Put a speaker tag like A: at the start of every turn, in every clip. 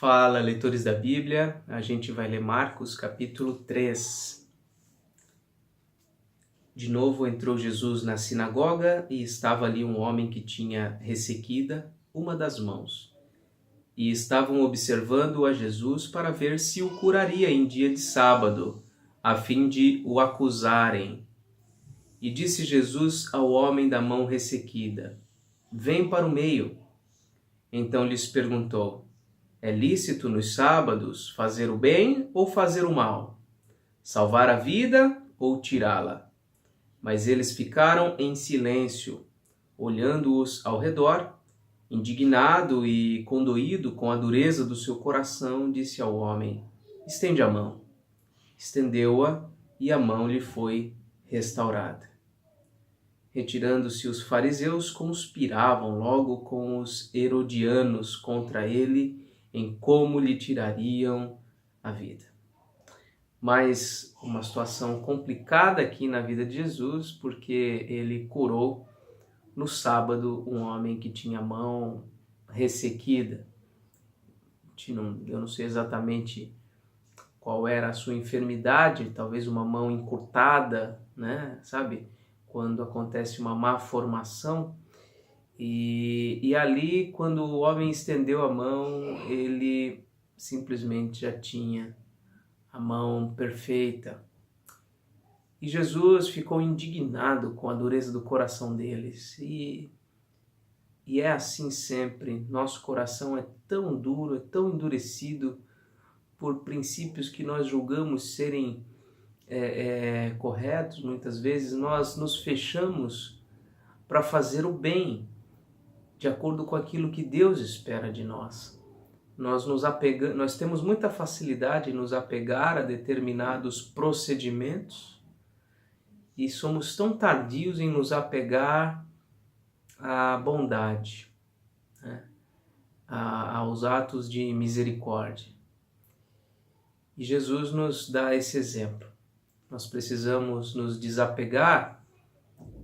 A: Fala, leitores da Bíblia, a gente vai ler Marcos capítulo 3. De novo entrou Jesus na sinagoga e estava ali um homem que tinha ressequida uma das mãos. E estavam observando a Jesus para ver se o curaria em dia de sábado, a fim de o acusarem. E disse Jesus ao homem da mão ressequida: Vem para o meio. Então lhes perguntou: É lícito nos sábados fazer o bem ou fazer o mal? Salvar a vida ou tirá-la? Mas eles ficaram em silêncio, olhando-os ao redor. Indignado e condoído com a dureza do seu coração, disse ao homem: Estende a mão. Estendeu-a e a mão lhe foi restaurada. Retirando-se os fariseus, conspiravam logo com os herodianos contra ele em como lhe tirariam a vida. Mas uma situação complicada aqui na vida de Jesus, porque ele curou no sábado um homem que tinha a mão ressequida. Eu não sei exatamente qual era a sua enfermidade, talvez uma mão encurtada, né? Sabe? Quando acontece uma má formação. E ali, quando o homem estendeu a mão, ele simplesmente já tinha a mão perfeita. E Jesus ficou indignado com a dureza do coração deles. E é assim sempre. Nosso coração é tão duro, é tão endurecido por princípios que nós julgamos serem corretos. Muitas vezes nós nos fechamos para fazer o bem, de acordo com aquilo que Deus espera de nós. Nós temos muita facilidade em nos apegar a determinados procedimentos e somos tão tardios em nos apegar à bondade, né? Aos atos de misericórdia. E Jesus nos dá esse exemplo. Nós precisamos nos desapegar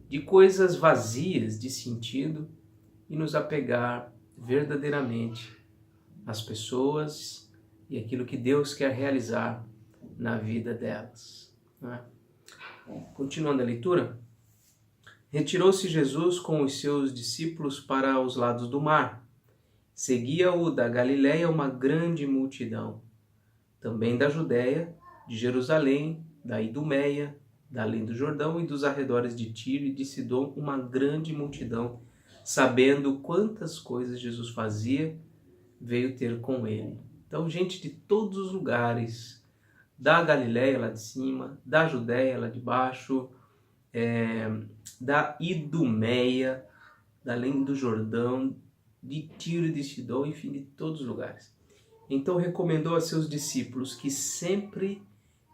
A: de coisas vazias de sentido e nos apegar verdadeiramente às pessoas e aquilo que Deus quer realizar na vida delas, né? Continuando a leitura, retirou-se Jesus com os seus discípulos para os lados do mar. Seguia-o da Galiléia uma grande multidão, também da Judéia, de Jerusalém, da Idumeia, da além do Jordão e dos arredores de Tiro e de Sidom, uma grande multidão, sabendo quantas coisas Jesus fazia, veio ter com ele. Então, gente de todos os lugares, da Galiléia lá de cima, da Judéia lá de baixo, da Idumeia, da além do Jordão, de Tiro e de Sidom, enfim, de todos os lugares. Então recomendou a seus discípulos que sempre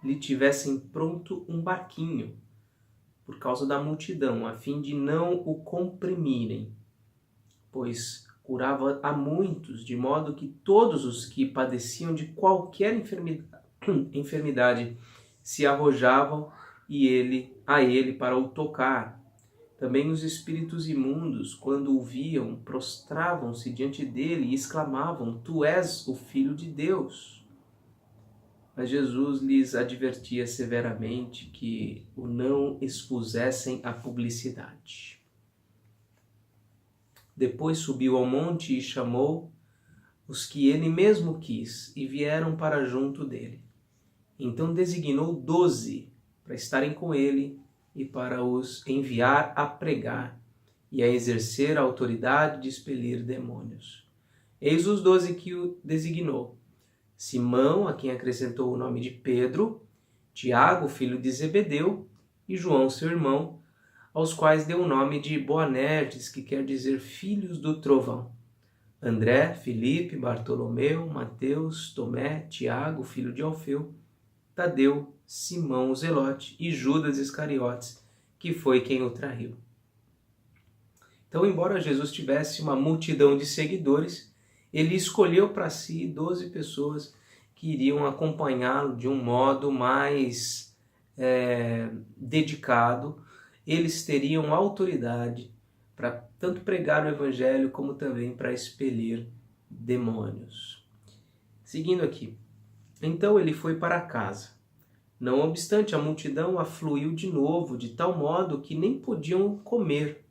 A: lhe tivessem pronto um barquinho, por causa da multidão, a fim de não o comprimirem, pois curava a muitos, de modo que todos os que padeciam de qualquer enfermidade se arrojavam a ele para o tocar. Também os espíritos imundos, quando o viam, prostravam-se diante dele e exclamavam: Tu és o Filho de Deus. Mas Jesus lhes advertia severamente que o não expusessem à publicidade. Depois subiu ao monte e chamou os que ele mesmo quis e vieram para junto dele. Então designou 12 para estarem com ele e para os enviar a pregar e a exercer a autoridade de expelir demônios. Eis os 12 que o designou: Simão, a quem acrescentou o nome de Pedro, Tiago, filho de Zebedeu, e João, seu irmão, aos quais deu o nome de Boanerges, que quer dizer filhos do trovão. André, Filipe, Bartolomeu, Mateus, Tomé, Tiago, filho de Alfeu, Tadeu, Simão o Zelote e Judas Iscariotes, que foi quem o traiu. Então, embora Jesus tivesse uma multidão de seguidores, ele escolheu para si 12 pessoas que iriam acompanhá-lo de um modo mais dedicado. Eles teriam autoridade para tanto pregar o evangelho como também para expelir demônios. Seguindo aqui. Então ele foi para casa. Não obstante, a multidão afluiu de novo, de tal modo que nem podiam comer.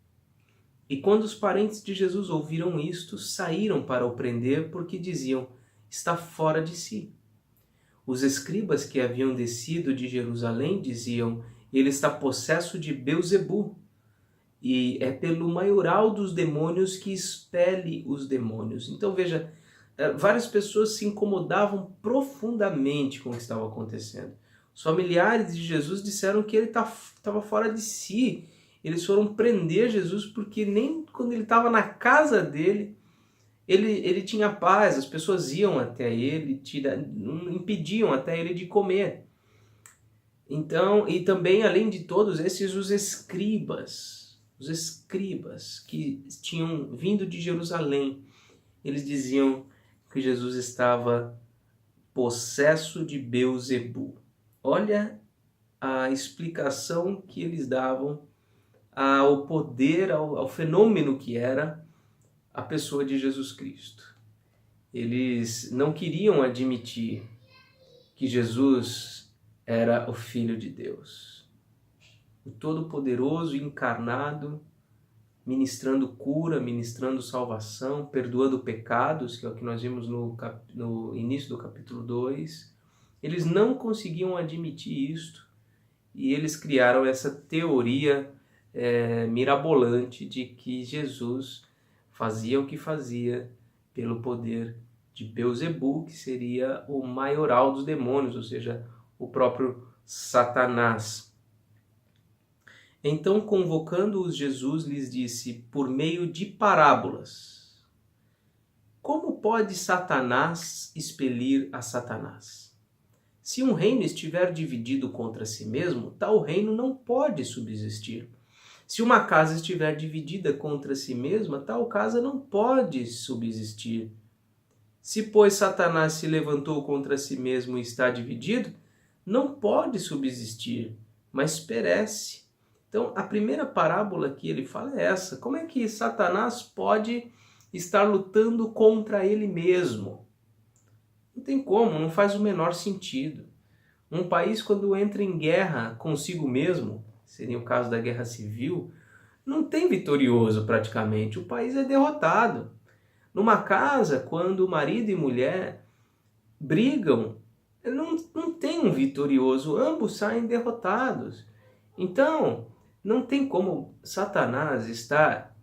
A: E quando os parentes de Jesus ouviram isto, saíram para o prender, porque diziam: está fora de si. Os escribas que haviam descido de Jerusalém diziam: ele está possesso de Beelzebu, e é pelo maioral dos demônios que expele os demônios. Então veja, várias pessoas se incomodavam profundamente com o que estava acontecendo. Os familiares de Jesus disseram que ele estava fora de si. Eles foram prender Jesus porque nem quando ele estava na casa dele, ele tinha paz. As pessoas iam até ele, impediam até ele de comer. Então, e também, além de todos esses, os escribas que tinham vindo de Jerusalém, eles diziam que Jesus estava possesso de Beelzebu. Olha a explicação que eles davam ao poder, ao fenômeno que era a pessoa de Jesus Cristo. Eles não queriam admitir que Jesus era o Filho de Deus, o Todo-Poderoso encarnado, ministrando cura, ministrando salvação, perdoando pecados, que é o que nós vimos no início do capítulo 2. Eles não conseguiam admitir isto e eles criaram essa teoria mirabolante de que Jesus fazia o que fazia pelo poder de Beelzebu, que seria o maioral dos demônios, ou seja, o próprio Satanás. Então, convocando-os, Jesus lhes disse, por meio de parábolas: como pode Satanás expelir a Satanás? Se um reino estiver dividido contra si mesmo, tal reino não pode subsistir. Se uma casa estiver dividida contra si mesma, tal casa não pode subsistir. Se, pois, Satanás se levantou contra si mesmo e está dividido, não pode subsistir, mas perece. Então, a primeira parábola que ele fala é essa. Como é que Satanás pode estar lutando contra ele mesmo? Não tem como, não faz o menor sentido. Um país, quando entra em guerra consigo mesmo, seria o caso da guerra civil, não tem vitorioso praticamente, o país é derrotado. Numa casa, quando marido e mulher brigam, não tem um vitorioso, ambos saem derrotados. Então, não tem como Satanás estar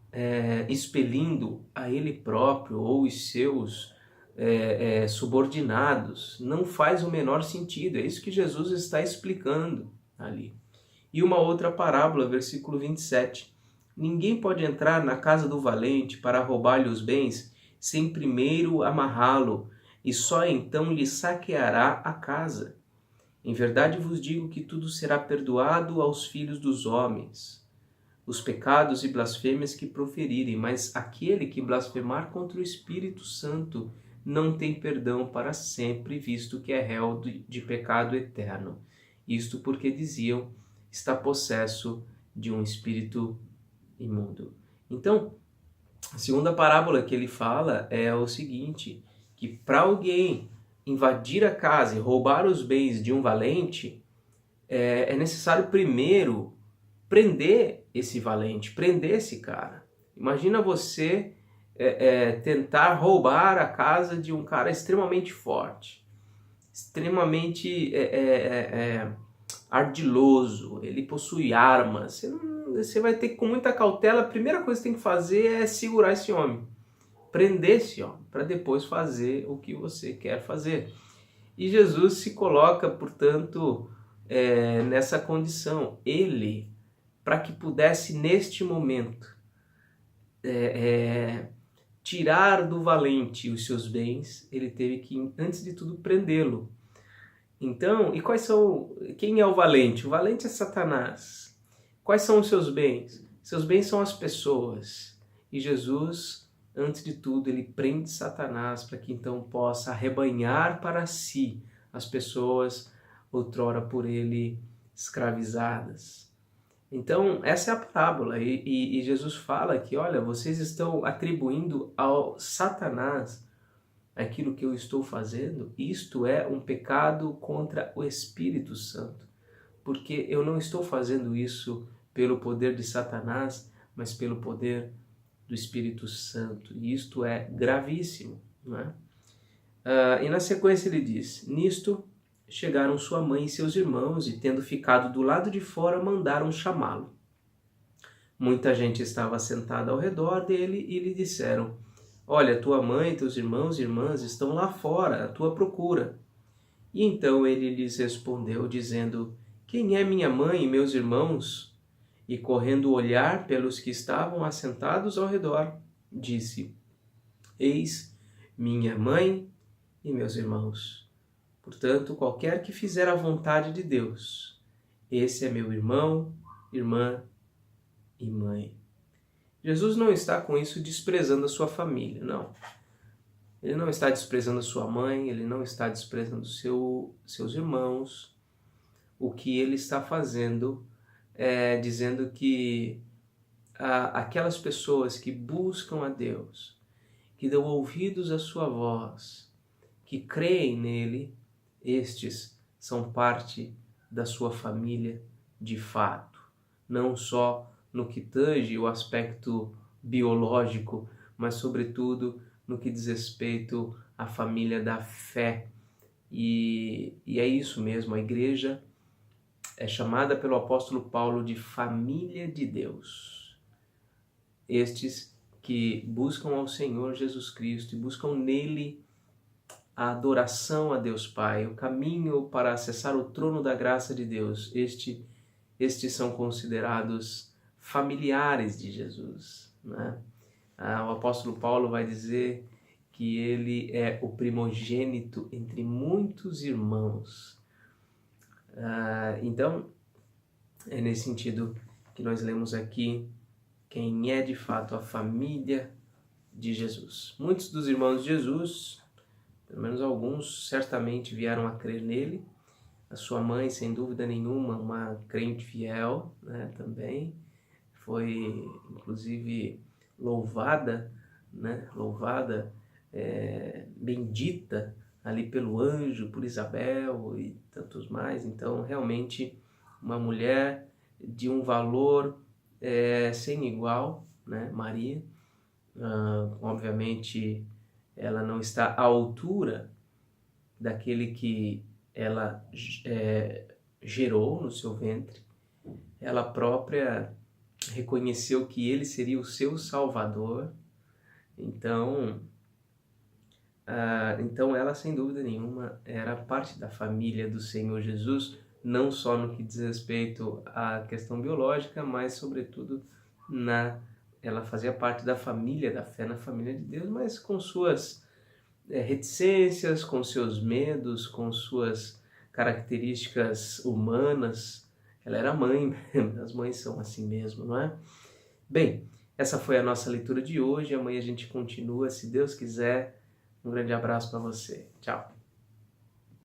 A: expelindo a ele próprio ou os seus subordinados. Não faz o menor sentido. É isso que Jesus está explicando ali. E uma outra parábola, versículo 27. Ninguém pode entrar na casa do valente para roubar-lhe os bens sem primeiro amarrá-lo, e só então lhe saqueará a casa. Em verdade vos digo que tudo será perdoado aos filhos dos homens, os pecados e blasfêmias que proferirem, mas aquele que blasfemar contra o Espírito Santo não tem perdão para sempre, visto que é réu de pecado eterno. Isto porque diziam, está possesso de um espírito imundo. Então, a segunda parábola que ele fala é o seguinte, que para alguém invadir a casa e roubar os bens de um valente, é necessário primeiro prender esse valente, prender esse cara. Imagina você tentar roubar a casa de um cara extremamente forte, extremamente ardiloso, ele possui armas. Você vai ter que, com muita cautela, a primeira coisa que tem que fazer é segurar esse homem, prender esse homem, para depois fazer o que você quer fazer. E Jesus se coloca, portanto, nessa condição. Ele, para que pudesse, neste momento, tirar do valente os seus bens, ele teve que, antes de tudo, prendê-lo. Então, quem é o valente? O valente é Satanás. Quais são os seus bens? Seus bens são as pessoas. E Jesus, antes de tudo, ele prende Satanás para que então possa arrebanhar para si as pessoas outrora por ele escravizadas. Então, essa é a parábola. E Jesus fala que, olha, vocês estão atribuindo ao Satanás aquilo que eu estou fazendo, isto é um pecado contra o Espírito Santo, porque eu não estou fazendo isso pelo poder de Satanás, mas pelo poder do Espírito Santo, e isto é gravíssimo, não é? E na sequência ele diz: nisto chegaram sua mãe e seus irmãos, e tendo ficado do lado de fora, mandaram chamá-lo. Muita gente estava sentada ao redor dele e lhe disseram: olha, tua mãe, teus irmãos e irmãs estão lá fora, à tua procura. E então ele lhes respondeu, dizendo: quem é minha mãe e meus irmãos? E correndo olhar pelos que estavam assentados ao redor, disse: eis minha mãe e meus irmãos. Portanto, qualquer que fizer a vontade de Deus, esse é meu irmão, irmã e mãe. Jesus não está com isso desprezando a sua família, não. Ele não está desprezando a sua mãe, ele não está desprezando seus irmãos. O que ele está fazendo é dizendo que aquelas pessoas que buscam a Deus, que dão ouvidos à sua voz, que creem nele, estes são parte da sua família de fato, não só no que tange o aspecto biológico, mas sobretudo no que diz respeito à família da fé. E é isso mesmo, a igreja é chamada pelo apóstolo Paulo de família de Deus. Estes que buscam ao Senhor Jesus Cristo e buscam nele a adoração a Deus Pai, o caminho para acessar o trono da graça de Deus, estes são considerados familiares de Jesus, né? O apóstolo Paulo vai dizer que ele é o primogênito entre muitos irmãos. Então, é nesse sentido que nós lemos aqui quem é de fato a família de Jesus. Muitos dos irmãos de Jesus, pelo menos alguns, certamente vieram a crer nele. A sua mãe, sem dúvida nenhuma, uma crente fiel, né, também. Foi, inclusive, louvada, né, bendita ali pelo anjo, por Isabel e tantos mais. Então, realmente, uma mulher de um valor sem igual, né, Maria. Obviamente, ela não está à altura daquele que ela gerou no seu ventre. Ela própria reconheceu que ele seria o seu Salvador. Então ela, sem dúvida nenhuma, era parte da família do Senhor Jesus, não só no que diz respeito à questão biológica, mas sobretudo ela fazia parte da família da fé, na família de Deus, mas com suas reticências, com seus medos, com suas características humanas. Ela era mãe, as mães são assim mesmo, não é? Bem, essa foi a nossa leitura de hoje. Amanhã a gente continua, se Deus quiser. Um grande abraço para você. Tchau.